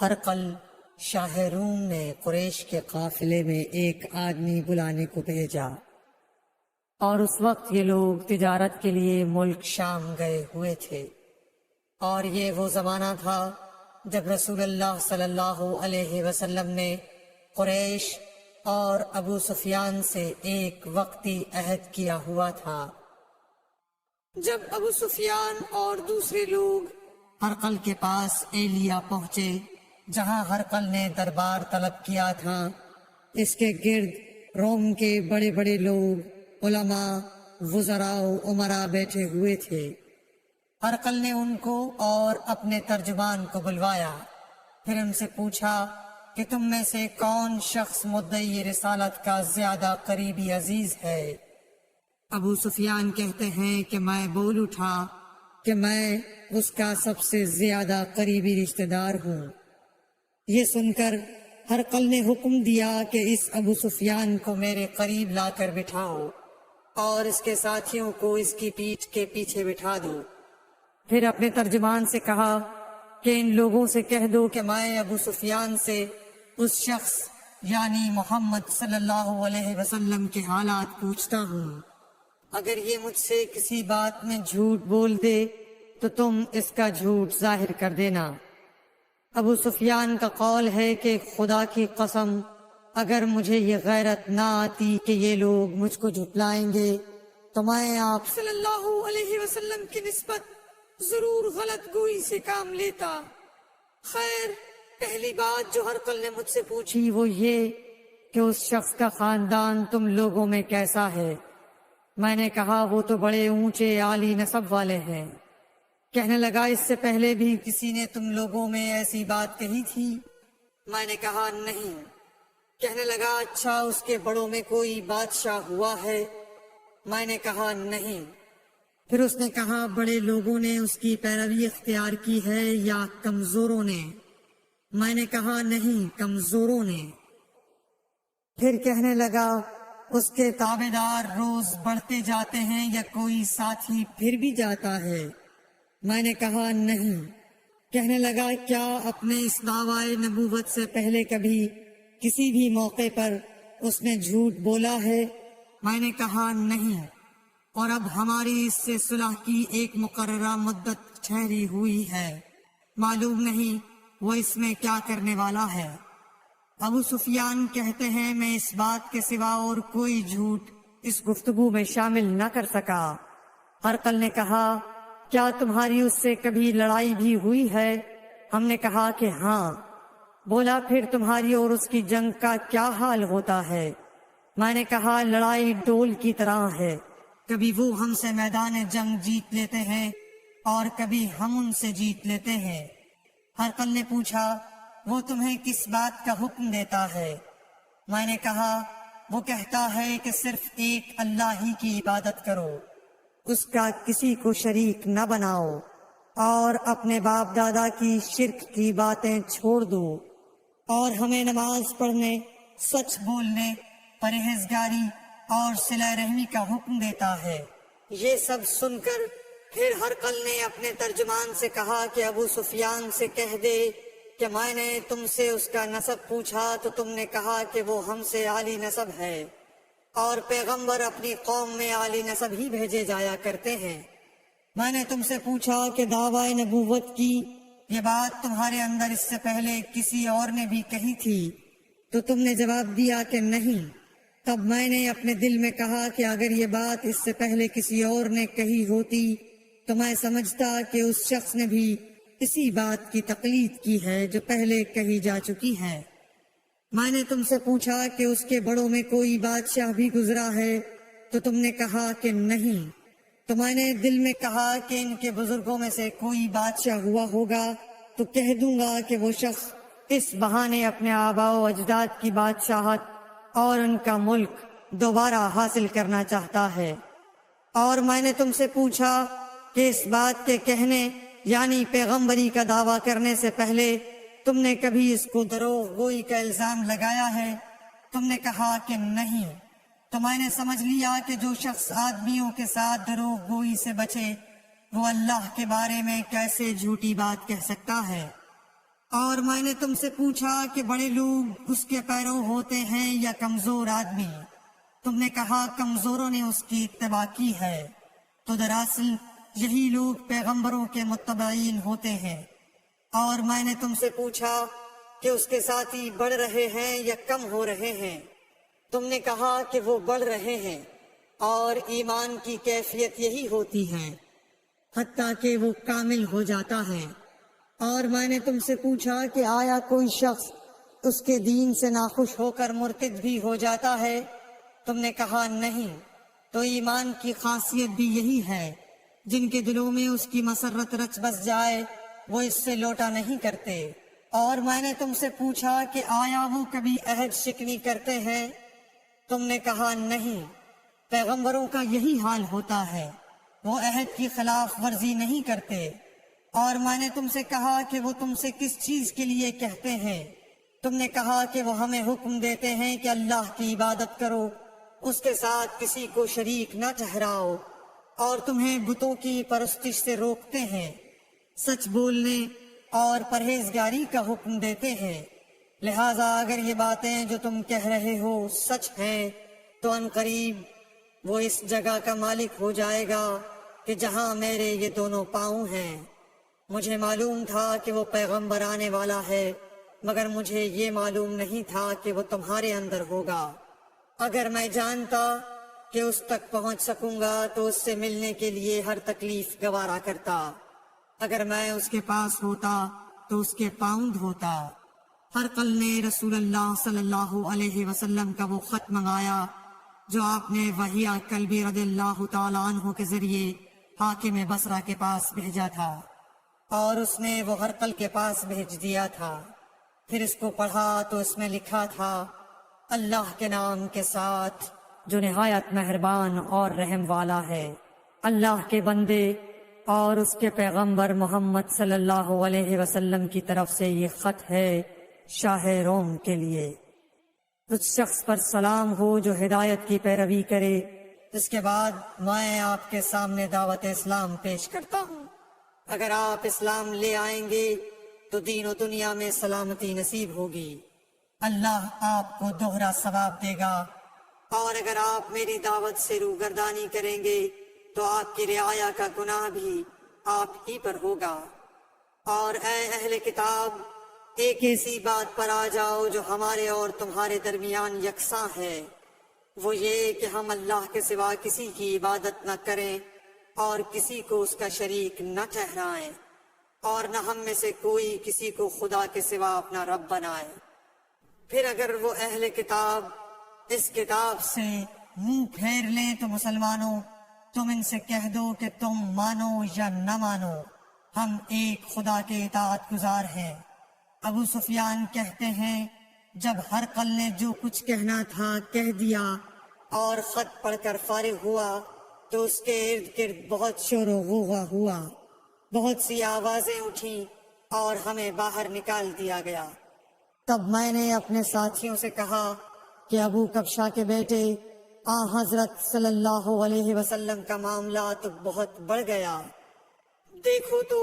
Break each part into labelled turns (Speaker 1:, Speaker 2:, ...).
Speaker 1: ہرقل شاہ روم نے قریش کے قافلے میں ایک آدمی بلانے کو بھیجا، اور اس وقت یہ لوگ تجارت کے لیے ملک شام گئے ہوئے تھے، اور یہ وہ زمانہ تھا جب رسول اللہ صلی اللہ علیہ وسلم نے قریش اور ابو سفیان سے ایک وقتی عہد کیا ہوا تھا۔ جب ابو سفیان اور دوسرے لوگ ہرقل کے پاس ایلیا پہنچے جہاں ہرقل نے دربار طلب کیا تھا، اس کے گرد روم کے بڑے بڑے لوگ، علماء، وزراء و امراء بیٹھے ہوئے تھے۔ ہرقل نے ان کو اور اپنے ترجمان کو بلوایا، پھر ان سے پوچھا کہ تم میں سے کون شخص مدعی رسالت کا زیادہ قریبی عزیز ہے؟ ابو سفیان کہتے ہیں کہ میں بول اٹھا کہ میں اس کا سب سے زیادہ قریبی رشتہ دار ہوں۔ یہ سن کر ہرقل نے حکم دیا کہ اس ابو سفیان کو میرے قریب لا کر بٹھاؤ اور اس کے ساتھیوں کو اس کی پیٹھ کے پیچھے بٹھا دو۔ پھر اپنے ترجمان سے کہا کہ ان لوگوں سے کہہ دو کہ میں ابو سفیان سے اس شخص یعنی محمد صلی اللہ علیہ وسلم کے حالات پوچھتا ہوں، اگر یہ مجھ سے کسی بات میں جھوٹ بول دے تو تم اس کا جھوٹ ظاہر کر دینا۔ ابو سفیان کا قول ہے کہ خدا کی قسم اگر مجھے یہ غیرت نہ آتی کہ یہ لوگ مجھ کو جھٹلائیں گے تو میں آپ صلی اللہ علیہ وسلم کی نسبت ضرور غلط گوئی سے کام لیتا۔ خیر، پہلی بات جو ہرقل نے مجھ سے پوچھی وہ یہ کہ اس شخص کا خاندان تم لوگوں میں کیسا ہے؟ میں نے کہا وہ تو بڑے اونچے عالی نسب والے ہیں۔ کہنے لگا اس سے پہلے بھی کسی نے تم لوگوں میں ایسی بات کہی تھی؟ میں نے کہا نہیں۔ کہنے لگا اچھا اس کے بڑوں میں کوئی بادشاہ ہوا ہے؟ میں نے کہا نہیں۔ پھر اس نے کہا بڑے لوگوں نے اس کی پیروی اختیار کی ہے یا کمزوروں نے؟ میں نے کہا نہیں، کمزوروں نے۔ پھر کہنے لگا اس کے تابع دار روز بڑھتے جاتے ہیں یا کوئی ساتھی پھر بھی جاتا ہے؟ میں نے کہا نہیں۔ کہنے لگا کیا اپنے اس دعوی نبوت سے پہلے کبھی کسی بھی موقع پر اس نے جھوٹ بولا ہے؟ میں نے کہا نہیں، اور اب ہماری اس سے صلح کی ایک مقررہ مدت ٹھہری ہوئی ہے، معلوم نہیں وہ اس میں کیا کرنے والا ہے۔ ابو سفیان کہتے ہیں میں اس بات کے سوا اور کوئی جھوٹ اس گفتگو میں شامل نہ کر سکا۔ ہرقل نے کہا کیا تمہاری اس سے کبھی لڑائی بھی ہوئی ہے؟ ہم نے کہا کہ ہاں۔ بولا پھر تمہاری اور اس کی جنگ کا کیا حال ہوتا ہے؟ میں نے کہا لڑائی ڈول کی طرح ہے، کبھی وہ ہم سے میدان جنگ جیت لیتے ہیں اور کبھی ہم ان سے جیت لیتے ہیں۔ ہرقل نے پوچھا وہ تمہیں کس بات کا حکم دیتا ہے؟ میں نے کہا وہ کہتا ہے کہ صرف ایک اللہ ہی کی عبادت کرو، اس کا کسی کو شریک نہ بناؤ، اور اپنے باپ دادا کی شرک کی باتیں چھوڑ دو، اور ہمیں نماز پڑھنے، سچ بولنے، پرہیزگاری اور صلہ رحمی کا حکم دیتا ہے۔ یہ سب سن کر پھر ہرقل نے اپنے ترجمان سے کہا کہ ابو سفیان سے کہہ دے کہ میں نے تم سے اس کا نسب پوچھا تو تم نے کہا کہ وہ ہم سے عالی نسب ہے، اور پیغمبر اپنی قوم میں عالی نسب ہی بھیجے جایا کرتے ہیں۔ میں نے تم سے پوچھا کہ دعوی نبوت کی یہ بات تمہارے اندر اس سے پہلے کسی اور نے بھی کہی تھی تو تم نے جواب دیا کہ نہیں۔ تب میں نے اپنے دل میں کہا کہ اگر یہ بات اس سے پہلے کسی اور نے کہی ہوتی تو میں سمجھتا کہ اس شخص نے بھی اسی بات کی تقلید کی ہے جو پہلے کہی جا چکی ہے۔ میں نے تم سے پوچھا کہ اس کے بڑوں میں کوئی بادشاہ بھی گزرا ہے تو تم نے کہا کہ نہیں۔ تو میں نے دل میں کہا کہ ان کے بزرگوں میں سے کوئی بادشاہ ہوا ہوگا تو کہہ دوں گا کہ وہ شخص اس بہانے اپنے آباء و اجداد کی بادشاہت اور ان کا ملک دوبارہ حاصل کرنا چاہتا ہے۔ اور میں نے تم سے پوچھا کہ اس بات کے کہنے یعنی پیغمبری کا دعویٰ کرنے سے پہلے تم نے کبھی اس کو دروغ گوئی کا الزام لگایا ہے؟ تم نے کہا کہ نہیں۔ تو میں نے سمجھ لیا کہ جو شخص آدمیوں کے ساتھ دروغ گوئی سے بچے وہ اللہ کے بارے میں کیسے جھوٹی بات کہہ سکتا ہے۔ اور میں نے تم سے پوچھا کہ بڑے لوگ اس کے پیرو ہوتے ہیں یا کمزور آدمی؟ تم نے کہا کمزوروں نے اس کی اتباع کی ہے۔ تو دراصل یہی لوگ پیغمبروں کے متبعین ہوتے ہیں۔ اور میں نے تم سے پوچھا کہ اس کے ساتھی بڑھ رہے ہیں یا کم ہو رہے ہیں؟ تم نے کہا کہ وہ بڑھ رہے ہیں، اور ایمان کی کیفیت یہی ہوتی ہے حتیٰ کہ وہ کامل ہو جاتا ہے۔ اور میں نے تم سے پوچھا کہ آیا کوئی شخص اس کے دین سے ناخوش ہو کر مرتد بھی ہو جاتا ہے؟ تم نے کہا نہیں۔ تو ایمان کی خاصیت بھی یہی ہے، جن کے دلوں میں اس کی مسرت رچ بس جائے وہ اس سے لوٹا نہیں کرتے۔ اور میں نے تم سے پوچھا کہ آیا وہ کبھی عہد شکنی کرتے ہیں؟ تم نے کہا نہیں۔ پیغمبروں کا یہی حال ہوتا ہے، وہ عہد کی خلاف ورزی نہیں کرتے۔ اور میں نے تم سے کہا کہ وہ تم سے کس چیز کے لیے کہتے ہیں؟ تم نے کہا کہ وہ ہمیں حکم دیتے ہیں کہ اللہ کی عبادت کرو، اس کے ساتھ کسی کو شریک نہ ٹھہراؤ، اور تمہیں بتوں کی پرستش سے روکتے ہیں، سچ بولنے اور پرہیزگاری کا حکم دیتے ہیں۔ لہٰذا اگر یہ باتیں جو تم کہہ رہے ہو سچ ہیں تو ان قریب وہ اس جگہ کا مالک ہو جائے گا کہ جہاں میرے یہ دونوں پاؤں ہیں۔ مجھے معلوم تھا کہ وہ پیغمبر آنے والا ہے، مگر مجھے یہ معلوم نہیں تھا کہ وہ تمہارے اندر ہوگا۔ اگر میں جانتا کہ اس تک پہنچ سکوں گا تو اس سے ملنے کے لیے ہر تکلیف گوارا کرتا۔ اگر میں اس کے پاس ہوتا تو اس کے پاؤں دھوتا۔ ہرقل نے رسول اللہ صلی اللہ علیہ وسلم کا وہ خط منگایا جو آپ نے وحیہ کلبی رضی اللہ تعالیٰ عنہ کے ذریعے حاکم بصرہ کے پاس بھیجا تھا، اور اس نے وہ ہرقل کے پاس بھیج دیا تھا۔ پھر اس کو پڑھا تو اس میں لکھا تھا، اللہ کے نام کے ساتھ جو نہایت مہربان اور رحم والا ہے۔ اللہ کے بندے اور اس کے پیغمبر محمد صلی اللہ علیہ وسلم کی طرف سے یہ خط ہے شاہ روم کے لیے۔ اس شخص پر سلام ہو جو ہدایت کی پیروی کرے۔ اس کے بعد میں آپ کے سامنے دعوت اسلام پیش کرتا ہوں۔ اگر آپ اسلام لے آئیں گے تو دین و دنیا میں سلامتی نصیب ہوگی، اللہ آپ کو دوہرا ثواب دے گا۔ اور اگر آپ میری دعوت سے روگردانی کریں گے تو آپ کی رعایا کا گناہ بھی آپ ہی پر ہوگا۔ اور اے اہل کتاب، ایک ایسی بات پر آ جاؤ جو ہمارے اور تمہارے درمیان یکساں ہے، وہ یہ کہ ہم اللہ کے سوا کسی کی عبادت نہ کریں اور کسی کو اس کا شریک نہ ٹھہرائیں، اور نہ ہم میں سے کوئی کسی کو خدا کے سوا اپنا رب بنائے۔ پھر اگر وہ اہل کتاب اس کتاب سے منہ پھیر لیں تو مسلمانوں، تم ان سے کہہ دو کہ تم مانو یا نہ مانو، ہم ایک خدا کے اطاعت گزار ہیں۔ ابو سفیان کہتے ہیں، جب ہرقل نے جو کچھ کہنا تھا کہہ دیا اور خط پڑھ کر فارغ ہوا تو اس کے ارد گرد بہت شور و غوغا ہوا، بہت سی آوازیں اٹھیں اور ہمیں باہر نکال دیا گیا۔ تب میں نے اپنے ساتھیوں سے کہا کہ ابو کبشہ کے بیٹے حضرت صلی اللہ علیہ وسلم کا معاملہ تو بہت بڑھ گیا۔ دیکھو تو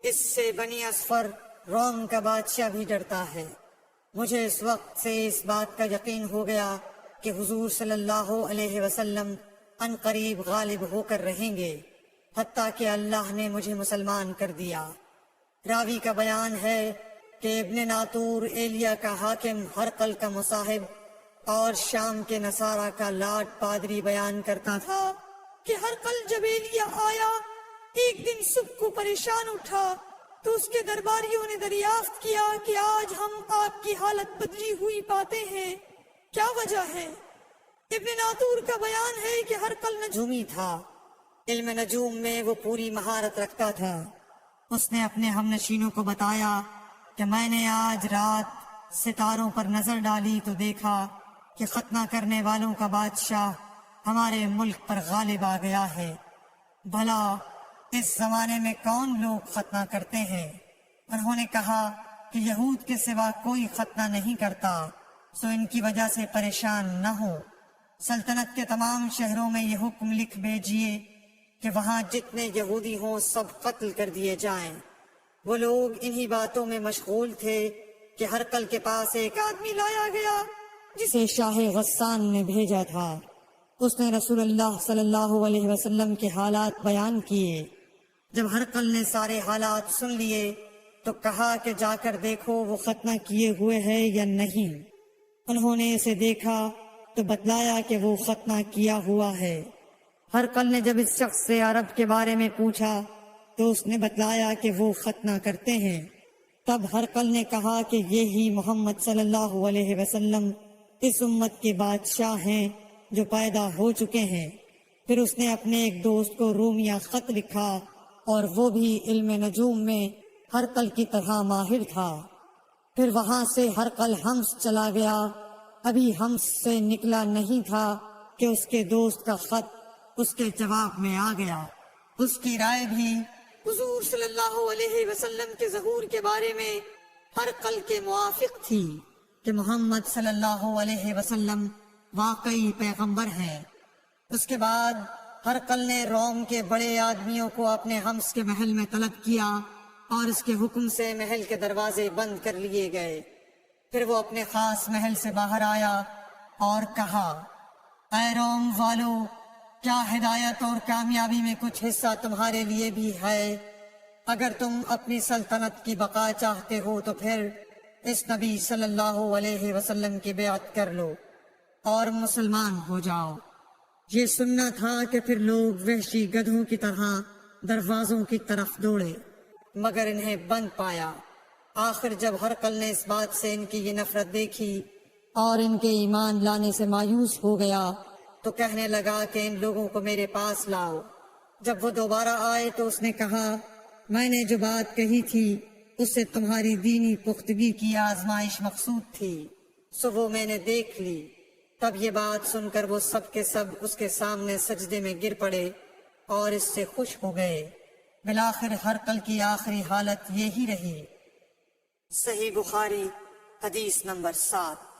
Speaker 1: اس سے بنی اصفر روم کا بادشاہ بھی ڈرتا ہے۔ مجھے اس وقت سے اس بات کا یقین ہو گیا کہ حضور صلی اللہ علیہ وسلم ان قریب غالب ہو کر رہیں گے، حتیٰ کہ اللہ نے مجھے مسلمان کر دیا۔ راوی کا بیان ہے کہ ابن ناطور ایلیا کا حاکم ہرقل کا مصاحب اور شام کے نصارہ کا لاٹ پادری بیان کرتا تھا کہ ہرقل جب ایلیا آیا ایک دن صبح کو پریشان اٹھا تو اس کے درباریوں نے دریافت کیا کہ آج ہم آپ کی حالت بدلی ہوئی پاتے ہیں، کیا وجہ ہے؟ ابن ناطور کا بیان ہے کہ ہرقل نجومی تھا، علم نجوم میں وہ پوری مہارت رکھتا تھا۔ اس نے اپنے ہم نشینوں کو بتایا کہ میں نے آج رات ستاروں پر نظر ڈالی تو دیکھا کہ ختنہ کرنے والوں کا بادشاہ ہمارے ملک پر غالب آ گیا ہے۔ بھلا اس زمانے میں کون لوگ ختنہ کرتے ہیں؟ انہوں نے کہا کہ یہود کے سوا کوئی ختنہ نہیں کرتا، سو ان کی وجہ سے پریشان نہ ہو۔ سلطنت کے تمام شہروں میں یہ حکم لکھ بھیجیے کہ وہاں جتنے یہودی ہوں سب قتل کر دیے جائیں، وہ لوگ انہی باتوں میں مشغول تھے کہ ہرقل کے پاس ایک آدمی لایا گیا جسے شاہ غسان نے بھیجا تھا۔ اس نے رسول اللہ صلی اللہ علیہ وسلم کے حالات بیان کیے۔ جب ہرقل نے سارے حالات سن لیے تو کہا کہ جا کر دیکھو وہ ختنہ کیے ہوئے ہے یا نہیں۔ انہوں نے اسے دیکھا تو بتلایا کہ وہ ختنہ کیا ہوا ہے۔ ہرقل نے جب اس شخص سے عرب کے بارے میں پوچھا تو اس نے بتلایا کہ وہ ختنہ کرتے ہیں۔ تب ہرقل نے کہا کہ یہی محمد صلی اللہ علیہ وسلم اس امت کے بادشاہ ہیں جو پیدا ہو چکے ہیں۔ پھر اس نے اپنے ایک دوست کو رومیہ خط لکھا اور وہ بھی علم نجوم میں ہرقل کی طرح ماہر تھا۔ پھر وہاں سے ہرقل حمص چلا گیا۔ ابھی حمص سے نکلا نہیں تھا کہ اس کے دوست کا خط اس کے جواب میں آ گیا۔ اس کی رائے بھی حضور صلی اللہ علیہ وسلم کے ظہور کے بارے میں ہرقل کے موافق تھی کہ محمد صلی اللہ علیہ وسلم واقعی پیغمبر ہیں۔ اس کے بعد ہرقل نے روم کے بڑے آدمیوں کو اپنے حمص کے محل میں طلب کیا اور اس کے حکم سے محل کے دروازے بند کر لیے گئے۔ پھر وہ اپنے خاص محل سے باہر آیا اور کہا، اے روم والو، کیا ہدایت اور کامیابی میں کچھ حصہ تمہارے لیے بھی ہے؟ اگر تم اپنی سلطنت کی بقا چاہتے ہو تو پھر اس نبی صلی اللہ علیہ وسلم کی بیعت کر لو اور مسلمان ہو جاؤ۔ یہ سننا تھا کہ پھر لوگ وحشی گدھوں کی طرح دروازوں کی طرف دوڑے، مگر انہیں بند پایا۔ آخر جب ہرقل نے اس بات سے ان کی یہ نفرت دیکھی اور ان کے ایمان لانے سے مایوس ہو گیا تو کہنے لگا کہ ان لوگوں کو میرے پاس لاؤ۔ جب وہ دوبارہ آئے تو اس نے کہا، میں نے جو بات کہی تھی اس سے تمہاری دینی پختگی کی آزمائش مقصود تھی، سو وہ میں نے دیکھ لی۔ تب یہ بات سن کر وہ سب کے سب اس کے سامنے سجدے میں گر پڑے اور اس سے خوش ہو گئے۔ بالآخر ہرقل کی آخری حالت یہی رہی۔ صحیح بخاری حدیث نمبر 7۔